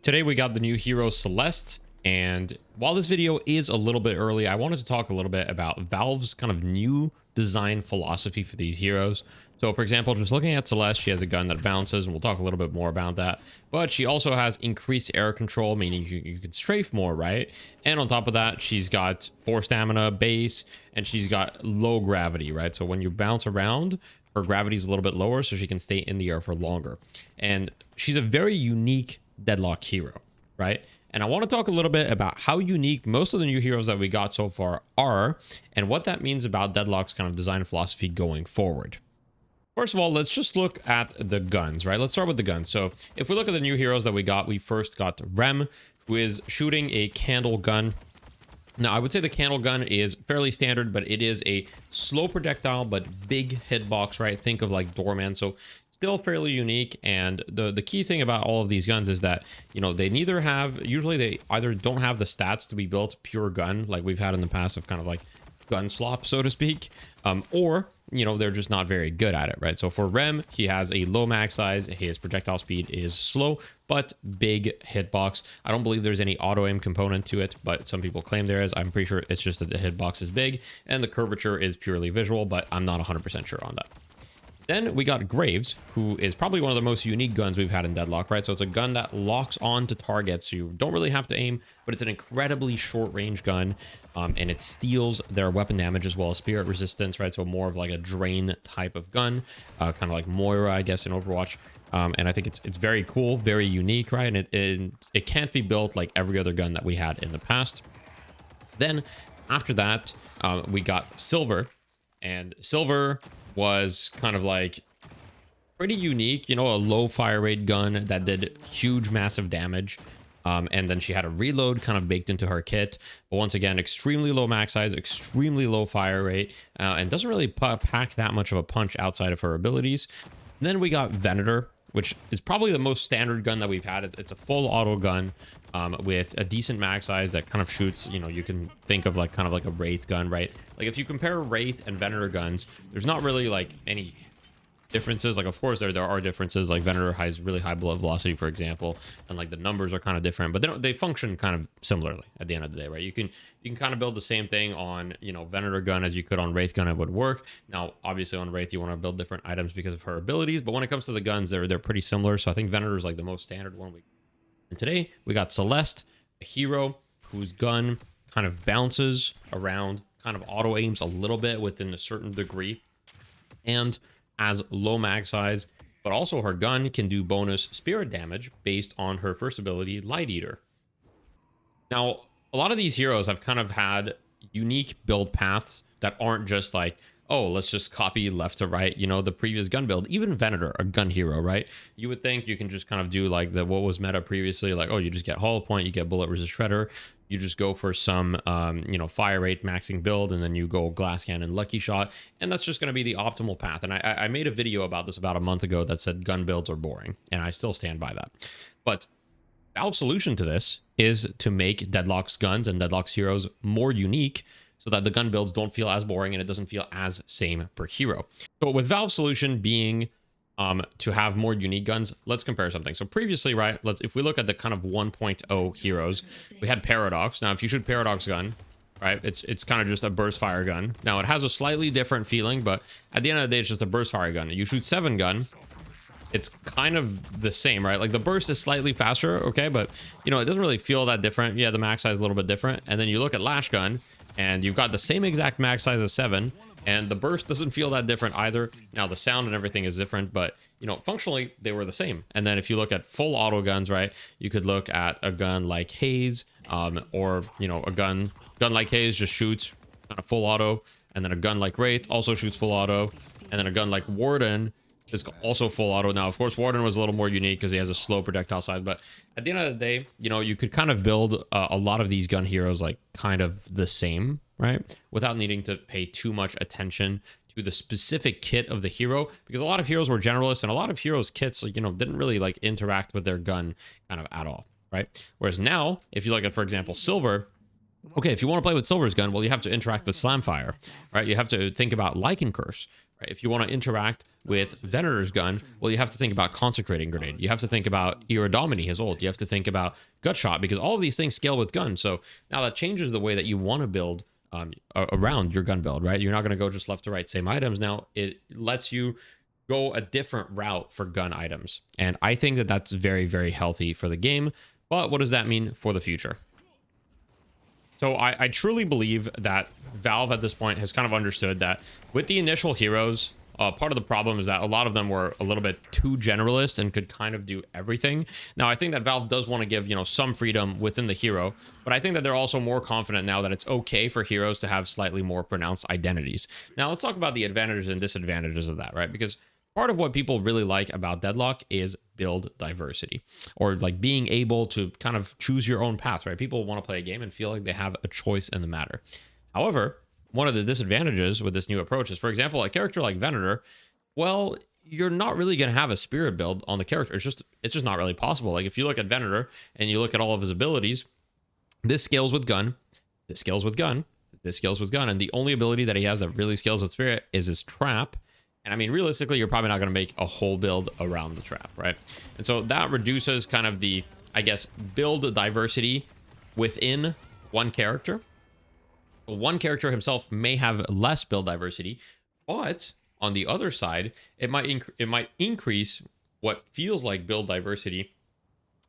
Today we got the new hero Celeste, and while this video is a little bit early, I wanted to talk a little bit about Valve's kind of new design philosophy for these heroes. So for example, just looking at Celeste, she has a gun that bounces, and we'll talk a little bit more about that. But she also has increased air control, meaning you can strafe more, right? And on top of that, she's got 4 stamina base, and she's got low gravity, right? So when you bounce around, her gravity is a little bit lower, so she can stay in the air for longer. And she's a very unique Deadlock hero, right? And I want to talk a little bit about how unique most of the new heroes that we got so far are, and what that means about Deadlock's kind of design philosophy going forward. First of all, let's just look at the guns, right? Let's start with the guns. So if we look at the new heroes that we first got Rem, who is shooting a candle gun. Now, I would say the candle gun is fairly standard, but it is a slow projectile, but big hitbox, right? Think of like Doorman. So still fairly unique. And the key thing about all of these guns is that, you know, they neither have, usually they either don't have the stats to be built pure gun, like we've had in the past of kind of like gun slop, so to speak, or, you know, they're just not very good at it, right? So for Rem, he has a low max size, his projectile speed is slow, but big hitbox. I don't believe there's any auto aim component to it, but some people claim there is. I'm pretty sure it's just that the hitbox is big and the curvature is purely visual, but I'm not 100% sure on that. Then we got Graves, who is probably one of the most unique guns we've had in Deadlock, right? So it's a gun that locks on to targets. So you don't really have to aim, but it's an incredibly short range gun, and it steals their weapon damage as well as spirit resistance, right? So more of like a drain type of gun, kind of like Moira, I guess, in Overwatch. And I think it's very cool, very unique, right? And it can't be built like every other gun that we had in the past. Then after that, we got Silver, and Silver was kind of like pretty unique, you know, a low fire rate gun that did huge, massive damage. And then she had a reload kind of baked into her kit. But once again, extremely low max size, extremely low fire rate, and doesn't really pack that much of a punch outside of her abilities. And then we got Venator, which is probably the most standard gun that we've had. It's a full auto gun with a decent max size that kind of shoots, you know, you can think of like kind of like a Wraith gun, right? Like if you compare Wraith and Venator guns, there's not really like any differences. Like of course there are differences, like Venator has really high bullet velocity, for example, and like the numbers are kind of different, but they function kind of similarly at the end of the day, right? You can kind of build the same thing on, you know, Venator gun as you could on Wraith gun. It would work. Now obviously on Wraith you want to build different items because of her abilities, but when it comes to the guns, they're pretty similar. So I think Venator is like the most standard one. And today we got Celeste, a hero whose gun kind of bounces around, kind of auto aims a little bit within a certain degree, and has low mag size, but also her gun can do bonus spirit damage based on her first ability, Light Eater. Now, a lot of these heroes have kind of had unique build paths that aren't just like, oh, let's just copy left to right, you know, the previous gun build. Even Venator, a gun hero, right? You would think you can just kind of do like what was meta previously, like, oh, you just get hollow point, you get bullet resist shredder, you just go for some, you know, fire rate maxing build, and then you go glass cannon lucky shot, and that's just going to be the optimal path. And I made a video about this about a month ago that said gun builds are boring, and I still stand by that. But Valve's solution to this is to make Deadlock's guns and Deadlock's heroes more unique, so that the gun builds don't feel as boring and it doesn't feel as same per hero. So with Valve's solution being to have more unique guns, let's compare something. So previously, right, if we look at the kind of 1.0 heroes, we had Paradox. Now if you shoot Paradox gun, right, it's kind of just a burst fire gun. Now it has a slightly different feeling, but at the end of the day, it's just a burst fire gun. You shoot 7 gun, it's kind of the same, right? Like the burst is slightly faster, okay, but you know, it doesn't really feel that different. Yeah, the max size is a little bit different. And then you look at Lash gun, and you've got the same exact max size as 7, and the burst doesn't feel that different either. Now the sound and everything is different, but you know, functionally they were the same. And then if you look at full auto guns, right, you could look at a gun like Haze, or you know, a gun like Haze just shoots kind of full auto, and then a gun like Wraith also shoots full auto, and then a gun like Warden is also full auto. Now of course Warden was a little more unique because he has a slow projectile size, but at the end of the day, you know, you could kind of build a lot of these gun heroes like kind of the same, right, without needing to pay too much attention to the specific kit of the hero, because a lot of heroes were generalists, and a lot of heroes kits, like, you know, didn't really like interact with their gun kind of at all, right? Whereas now if you look at, for example, Silver, okay, if you want to play with Silver's gun, well, you have to interact with Slamfire, right? You have to think about Lycan Curse, right? If you want to interact with Venator's gun, well, you have to think about Consecrating Grenade. You have to think about Iradomini, his ult. You have to think about Gut Shot, because all of these things scale with gun. So now that changes the way that you want to build around your gun build, right? You're not going to go just left to right, same items. Now it lets you go a different route for gun items. And I think that that's very, very healthy for the game. But what does that mean for the future? So I truly believe that Valve at this point has kind of understood that with the initial heroes, part of the problem is that a lot of them were a little bit too generalist and could kind of do everything. Now, I think that Valve does want to give, some freedom within the hero, but I think that they're also more confident now that it's okay for heroes to have slightly more pronounced identities. Now, let's talk about the advantages and disadvantages of that, right? Because part of what people really like about Deadlock is build diversity, or like being able to kind of choose your own path, right? People want to play a game and feel like they have a choice in the matter. However, one of the disadvantages with this new approach is, for example, a character like Venator, well, you're not really going to have a spirit build on the character. It's just not really possible. Like if you look at Venator and you look at all of his abilities, this scales with gun, this scales with gun, this scales with gun, and the only ability that he has that really scales with spirit is his trap. And I mean, realistically, you're probably not going to make a whole build around the trap, right? And so that reduces kind of the, I guess, build diversity within one character. One character himself may have less build diversity, but on the other side, it might increase what feels like build diversity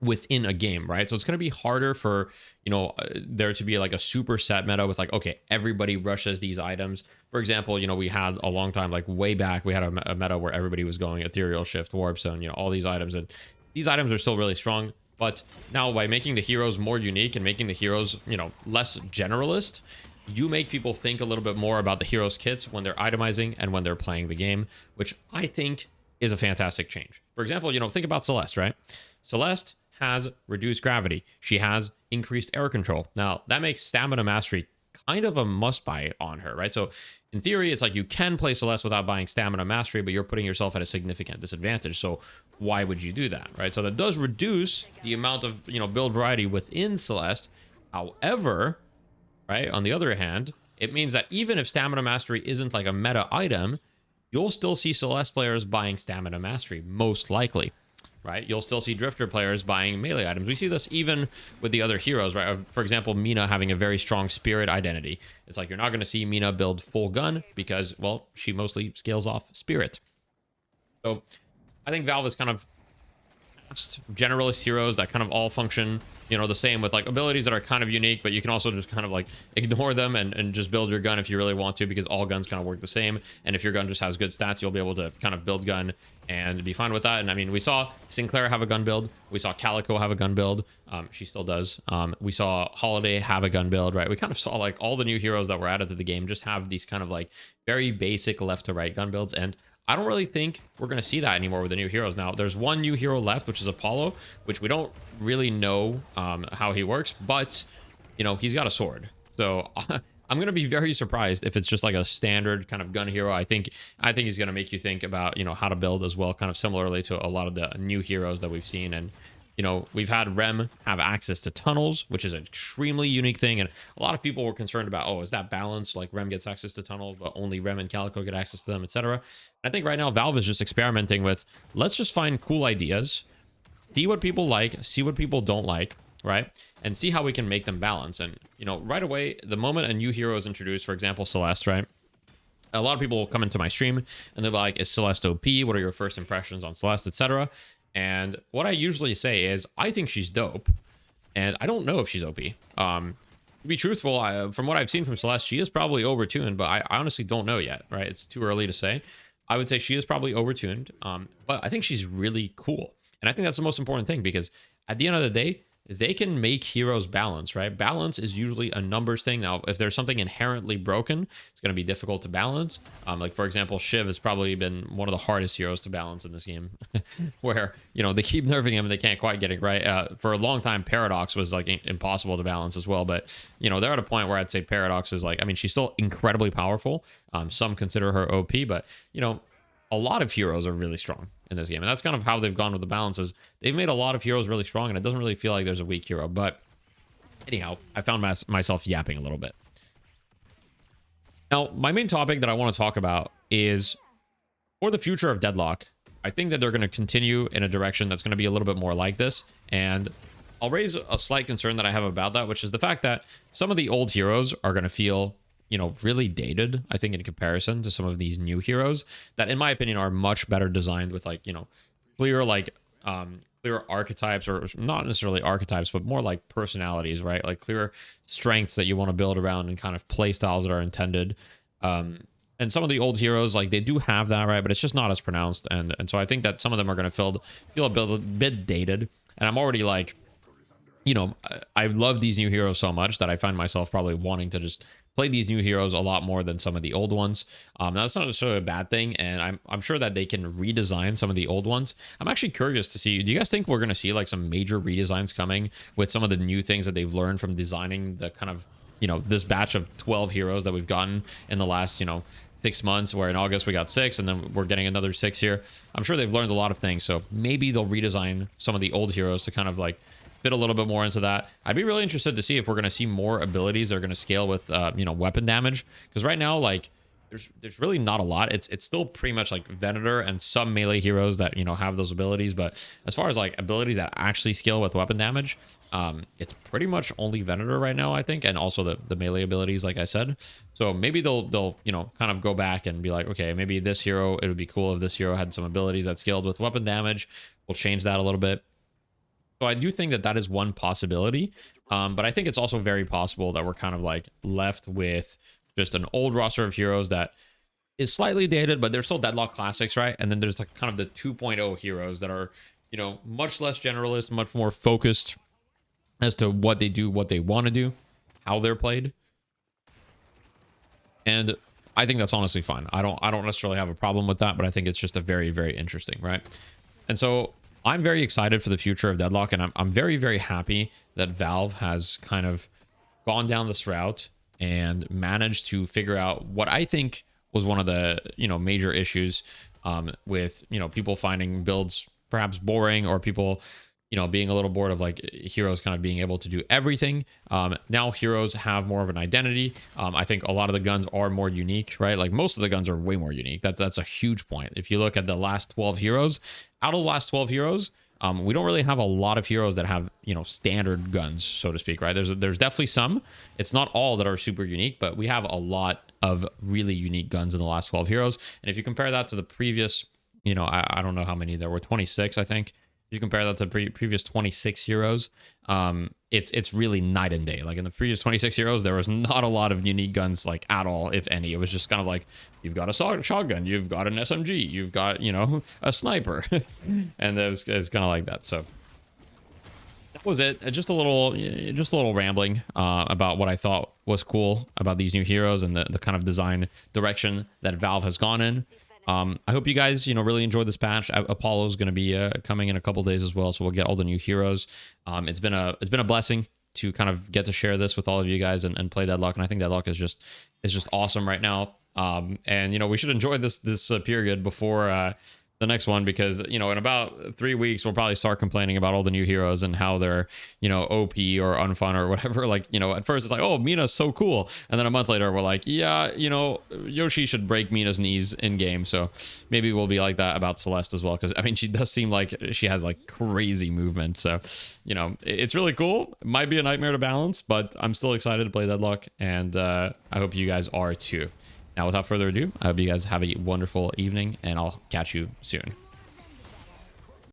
within a game, right? So it's going to be harder for, there to be like a super set meta with like, okay, everybody rushes these items. For example, we had a long time, like way back, we had a meta where everybody was going Ethereal Shift, Warp Zone, all these items, and these items are still really strong. But now by making the heroes more unique and making the heroes, less generalist, you make people think a little bit more about the heroes' kits when they're itemizing and when they're playing the game, which I think is a fantastic change. For example, think about Celeste, right? Celeste has reduced gravity. She has increased air control. Now, that makes stamina mastery kind of a must buy on her, right? So in theory, it's like you can play Celeste without buying stamina mastery, but you're putting yourself at a significant disadvantage. So why would you do that, right? So that does reduce the amount of, build variety within Celeste. However, right, on the other hand, it means that even if stamina mastery isn't like a meta item, you'll still see Celeste players buying stamina mastery, most likely. Right, you'll still see Drifter players buying melee items. We see this even with the other heroes, right? For example, Mina having a very strong spirit identity. It's like you're not going to see Mina build full gun because, well, she mostly scales off spirit. So I think Valve is kind of generalist heroes that kind of all function, the same, with like abilities that are kind of unique, but you can also just kind of like ignore them and just build your gun if you really want to, because all guns kind of work the same. And if your gun just has good stats, you'll be able to kind of build gun and be fine with that. And I mean, we saw Sinclair have a gun build. We saw Calico have a gun build. She still does. We saw Holiday have a gun build, right? We kind of saw like all the new heroes that were added to the game just have these kind of like very basic left to right gun builds. And I don't really think we're going to see that anymore with the new heroes. Now, there's one new hero left, which is Apollo, which we don't really know how he works, but, he's got a sword. So I'm going to be very surprised if it's just like a standard kind of gun hero. I think he's going to make you think about, how to build as well, kind of similarly to a lot of the new heroes that we've seen. And, we've had Rem have access to tunnels, which is an extremely unique thing. And a lot of people were concerned about, oh, is that balanced? Like Rem gets access to tunnels, but only Rem and Calico get access to them, etc. I think right now Valve is just experimenting with, let's just find cool ideas, see what people like, see what people don't like, right? And see how we can make them balance. And, right away, the moment a new hero is introduced, for example, Celeste, right? A lot of people will come into my stream and they'll be like, is Celeste OP? What are your first impressions on Celeste, etc.? And what I usually say is, I think she's dope, and I don't know if she's OP. To be truthful, from what I've seen from Celeste, she is probably overtuned, but I honestly don't know yet, right? It's too early to say. I would say she is probably overtuned, but I think she's really cool. And I think that's the most important thing, because at the end of the day, they can make heroes balance, right? Balance is usually a numbers thing. Now, if there's something inherently broken, it's going to be difficult to balance. Like, for example, Shiv has probably been one of the hardest heroes to balance in this game, where, they keep nerfing him and they can't quite get it right. For a long time, Paradox was like impossible to balance as well. But, they're at a point where I'd say Paradox is like, I mean, she's still incredibly powerful. Some consider her OP, but, a lot of heroes are really strong in this game. And that's kind of how they've gone with the balances. They've made a lot of heroes really strong, and it doesn't really feel like there's a weak hero. But anyhow, I found myself yapping a little bit. Now, my main topic that I want to talk about is for the future of Deadlock, I think that they're going to continue in a direction that's going to be a little bit more like this. And I'll raise a slight concern that I have about that, which is the fact that some of the old heroes are going to feel, you know, really dated, I think, in comparison to some of these new heroes that, in my opinion, are much better designed with, like, you know, clear, like, clear archetypes, or not necessarily archetypes, but more like personalities, right? Like clear strengths that you want to build around, and kind of play styles that are intended. And some of the old heroes, like, they do have that, right? But it's just not as pronounced. And so I think that some of them are going to feel a bit dated. And I'm already like, you know, I love these new heroes so much that I find myself probably wanting to just play these new heroes a lot more than some of the old ones. Now, that's not necessarily a bad thing, and I'm sure that they can redesign some of the old ones. I'm actually curious to see, do you guys think we're going to see like some major redesigns coming with some of the new things that they've learned from designing the kind of, you know, this batch of 12 heroes that we've gotten in the last, you know, 6 months, where in August we got 6, and then we're getting another 6 here. I'm sure they've learned a lot of things, so maybe they'll redesign some of the old heroes to kind of like fit a little bit more into that. I'd be really interested to see if we're going to see more abilities that are going to scale with, you know, weapon damage. Because right now, like, there's really not a lot. It's still pretty much like Venator and some melee heroes that, you know, have those abilities. But as far as like abilities that actually scale with weapon damage, it's pretty much only Venator right now, I think, and also the melee abilities, like I said. So maybe they'll you know, kind of go back and be like, okay, maybe this hero, it would be cool if this hero had some abilities that scaled with weapon damage. We'll change that a little bit. So I do think that that is one possibility, but I think it's also very possible that we're kind of like left with just an old roster of heroes that is slightly dated, but they're still Deadlock classics, right? And then there's like kind of the 2.0 heroes that are, you know, much less generalist, much more focused as to what they do, what they want to do, how they're played. And I think that's honestly fine. I don't necessarily have a problem with that, but I think it's just a very, very interesting, right? And so I'm very excited for the future of Deadlock, and I'm very, very happy that Valve has kind of gone down this route and managed to figure out what I think was one of the, you know, major issues with, you know, people finding builds perhaps boring, or people, you know, being a little bored of like heroes kind of being able to do everything. Now heroes have more of an identity. I think a lot of the guns are more unique, right? Like most of the guns are way more unique. That's a huge point. If you look at the last 12 heroes, out of the last 12 heroes, we don't really have a lot of heroes that have, you know, standard guns, so to speak, right? There's definitely some. It's not all that are super unique, but we have a lot of really unique guns in the last 12 heroes. And if you compare that to the previous, you know, I don't know how many there were, 26, I think. If you compare that to previous 26 heroes, it's really night and day. Like in the previous 26 heroes, there was not a lot of unique guns, like at all, if any. It was just kind of like, you've got a shotgun, you've got an SMG, you've got, you know, a sniper. And it's kind of like that. So that was it. Just a little rambling about what I thought was cool about these new heroes and the kind of design direction that Valve has gone in. I hope you guys, you know, really enjoyed this patch. Apollo is going to be coming in a couple days as well, so we'll get all the new heroes. It's been a blessing to kind of get to share this with all of you guys and play Deadlock, and I think Deadlock is just awesome right now. And you know, we should enjoy this period before the next one, because, you know, in about 3 weeks we'll probably start complaining about all the new heroes and how they're, you know, OP or unfun or whatever. Like, you know, at first it's like, oh, Mina's so cool, and then a month later we're like, yeah, you know, Yoshi should break Mina's knees in game. So maybe we'll be like that about Celeste as well, because I mean, she does seem like she has like crazy movement. So, you know, it's really cool. It might be a nightmare to balance, but I'm still excited to play Deadlock, and I hope you guys are too. Now, without further ado, I hope you guys have a wonderful evening, and I'll catch you soon.